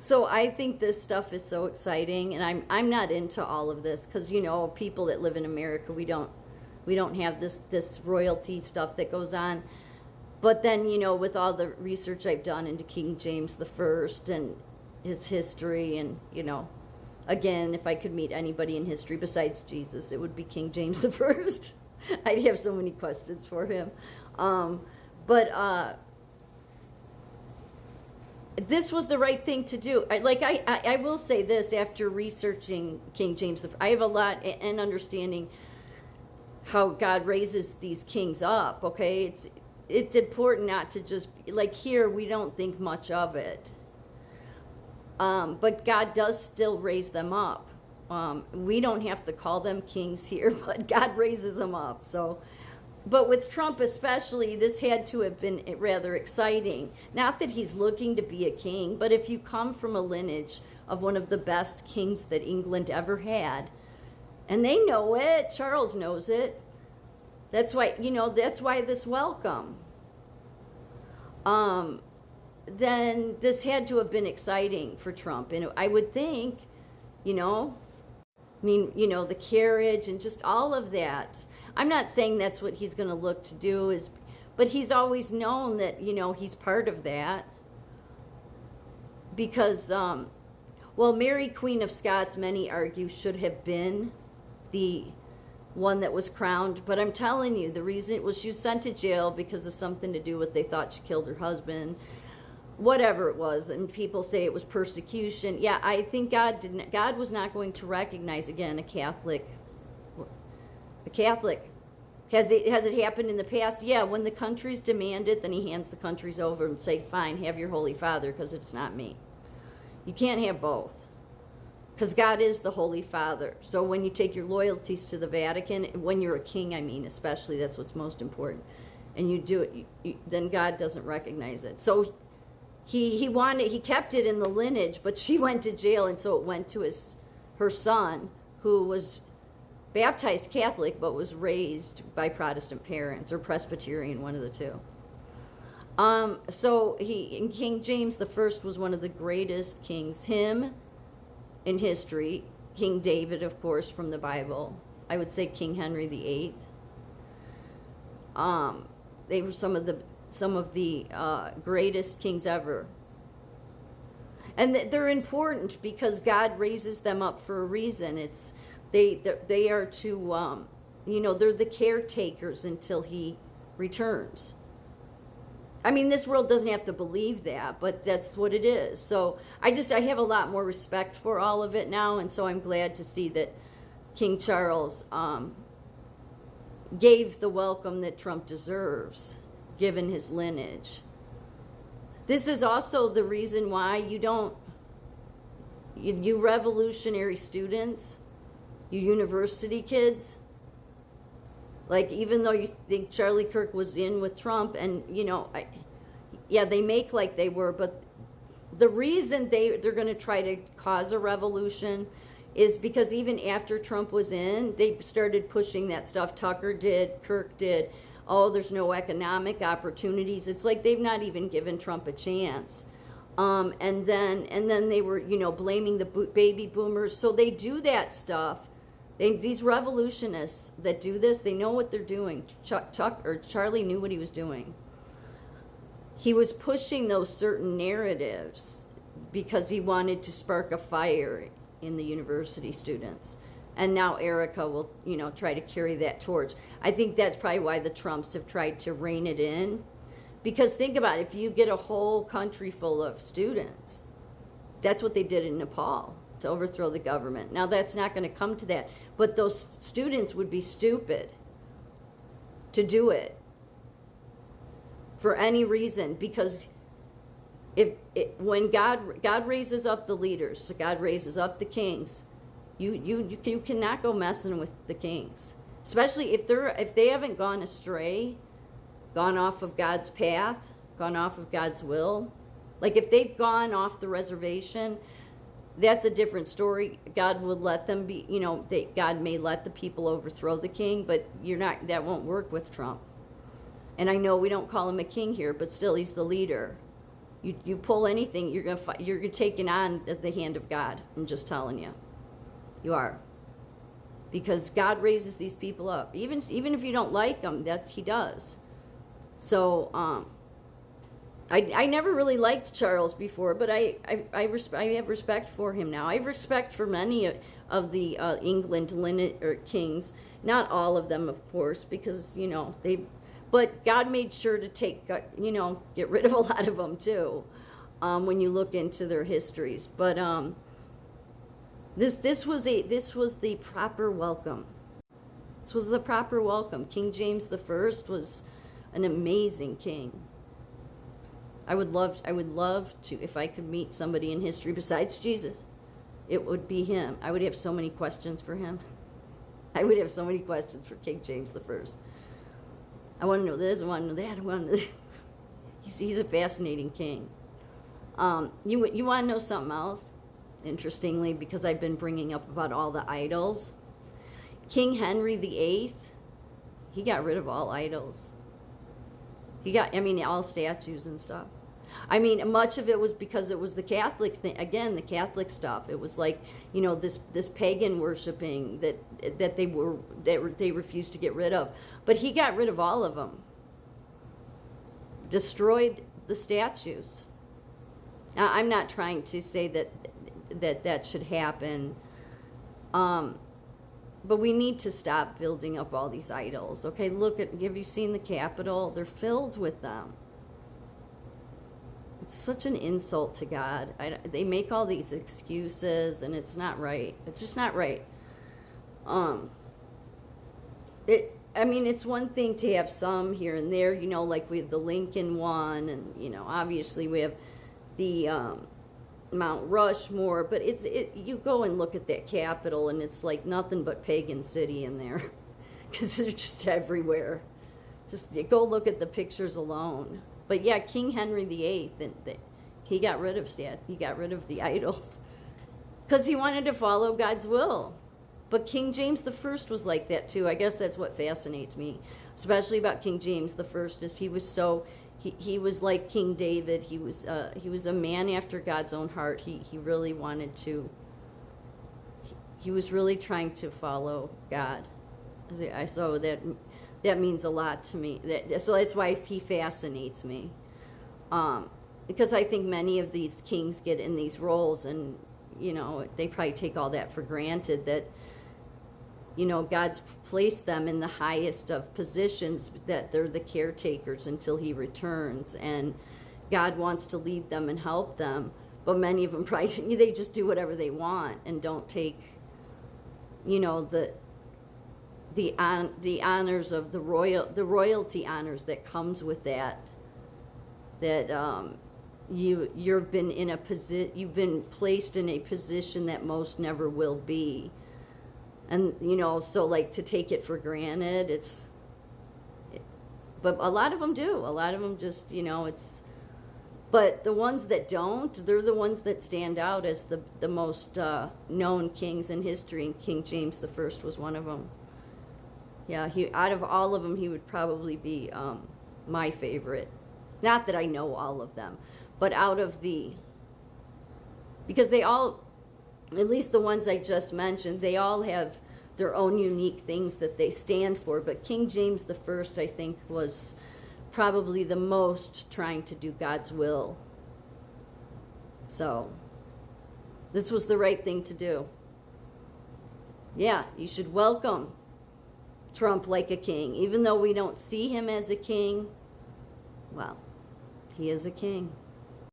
So I think this stuff is so exciting, and I'm not into all of this because people that live in America, we don't have this royalty stuff that goes on. But then with all the research I've done into King James the First and his history, and again, if I could meet anybody in history besides Jesus, it would be King James the First. I'd have so many questions for him. But this was the right thing to do. I will say this, after researching King James, I have a lot and understanding how God raises these kings up, okay? It's important not to just, like here, we don't think much of it. But God does still raise them up. We don't have to call them kings here, but God raises them up. So, but with Trump especially, this had to have been rather exciting. Not that he's looking to be a king, but if you come from a lineage of one of the best kings that England ever had, and they know it, Charles knows it, that's why, that's why this welcome. Then this had to have been exciting for Trump. And I would think, the carriage and just all of that. I'm not saying that's what he's going to look to do, but he's always known that, he's part of that. Because, Mary, Queen of Scots, many argue, should have been the one that was crowned. But I'm telling you, the reason it was she was sent to jail because of something to do with they thought she killed her husband. Whatever it was, and people say it was persecution. Yeah, I think God was not going to recognize again a Catholic. Has it happened in the past? Yeah, when the countries demand it, then he hands the countries over and say, fine, have your Holy Father, because it's not me. You can't have both, because God is the Holy Father. So when you take your loyalties to the Vatican, when you're a king, I mean, especially, that's what's most important, and you do it, then God doesn't recognize it. So he kept it in the lineage, but she went to jail, and so it went to her son, who was baptized Catholic but was raised by Protestant parents, or Presbyterian, one of the two. So King James the First was one of the greatest kings. Him in history, King David, of course, from the Bible. I would say King Henry VIII. They were some of the greatest kings ever. And they're important because God raises them up for a reason. They are to, they're the caretakers until he returns. I mean, this world doesn't have to believe that, but that's what it is. So I have a lot more respect for all of it now, and so I'm glad to see that King Charles gave the welcome that Trump deserves, given his lineage. This is also the reason why you revolutionary students, you university kids, like, even though you think Charlie Kirk was in with Trump, and they make like they were, but the reason they're going to try to cause a revolution is because even after Trump was in, they started pushing that stuff. Tucker did, Kirk did. Oh, there's no economic opportunities. It's like they've not even given Trump a chance. And then they were, blaming the baby boomers. So they do that stuff. These revolutionists that do this, they know what they're doing. Charlie knew what he was doing. He was pushing those certain narratives because he wanted to spark a fire in the university students. And now Erica will, try to carry that torch. I think that's probably why the Trumps have tried to rein it in. Because think about it, if you get a whole country full of students, that's what they did in Nepal to overthrow the government. Now that's not going to come to that, but those students would be stupid to do it for any reason, because when God raises up the leaders, so God raises up the kings, you cannot go messing with the kings, especially if they haven't gone astray, gone off of God's path, gone off of God's will. Like if they've gone off the reservation, that's a different story. God would let them be, God may let the people overthrow the king, but that won't work with Trump. And I know we don't call him a king here, but still he's the leader. You pull anything, you're taking on the hand of God. I'm just telling you, you are, because God raises these people up. Even if you don't like them, He does. So I never really liked Charles before, but I have respect for him now. I have respect for many of the England kings. Not all of them, of course, because but God made sure to get rid of a lot of them too, when you look into their histories. But this was the proper welcome. This was the proper welcome. King James the First was an amazing king. I would love to, if I could meet somebody in history besides Jesus, it would be him. I would have so many questions for him. I would have so many questions for King James the First. I want to know this, I want to know that, I want to know he's a fascinating king. You want to know something else? Interestingly, because I've been bringing up about all the idols, King Henry VIII, he got rid of all idols. All statues and stuff. Much of it was because it was the Catholic thing. Again, the Catholic stuff. It was like, this pagan worshiping that they refused to get rid of. But he got rid of all of them. Destroyed the statues. Now, I'm not trying to say that should happen. But we need to stop building up all these idols. Okay, have you seen the Capitol? They're filled with them. It's such an insult to God. They make all these excuses, and it's not right. It's just not right. It's one thing to have some here and there, like we have the Lincoln one, and, obviously we have the Mount Rushmore, but you go and look at that Capitol, and it's like nothing but pagan city in there, because they're just everywhere. Just go look at the pictures alone. But yeah, King Henry VIII, he got rid of the idols, because he wanted to follow God's will. But King James the First was like that too. I guess that's what fascinates me, especially about King James the First, is he was so. He was like King David. He was a man after God's own heart. He really wanted to. He was really trying to follow God. So that means a lot to me. So that's why he fascinates me, because I think many of these kings get in these roles, and they probably take all that for granted, that God's placed them in the highest of positions, that they're the caretakers until he returns, and God wants to lead them and help them. But many of them probably, they just do whatever they want and don't take, the honors of the royalty honors that comes with that. That you've been placed in a position that most never will be. And, so like to take it for granted, but a lot of them do. A lot of them just, but the ones that don't, they're the ones that stand out as the most known kings in history, and King James the First was one of them. Yeah, out of all of them, he would probably be my favorite. Not that I know all of them, but because they all, at least the ones I just mentioned, they all have their own unique things that they stand for. But King James the First, I think, was probably the most trying to do God's will. So this was the right thing to do. Yeah, you should welcome Trump like a king. Even though we don't see him as a king, well, he is a king.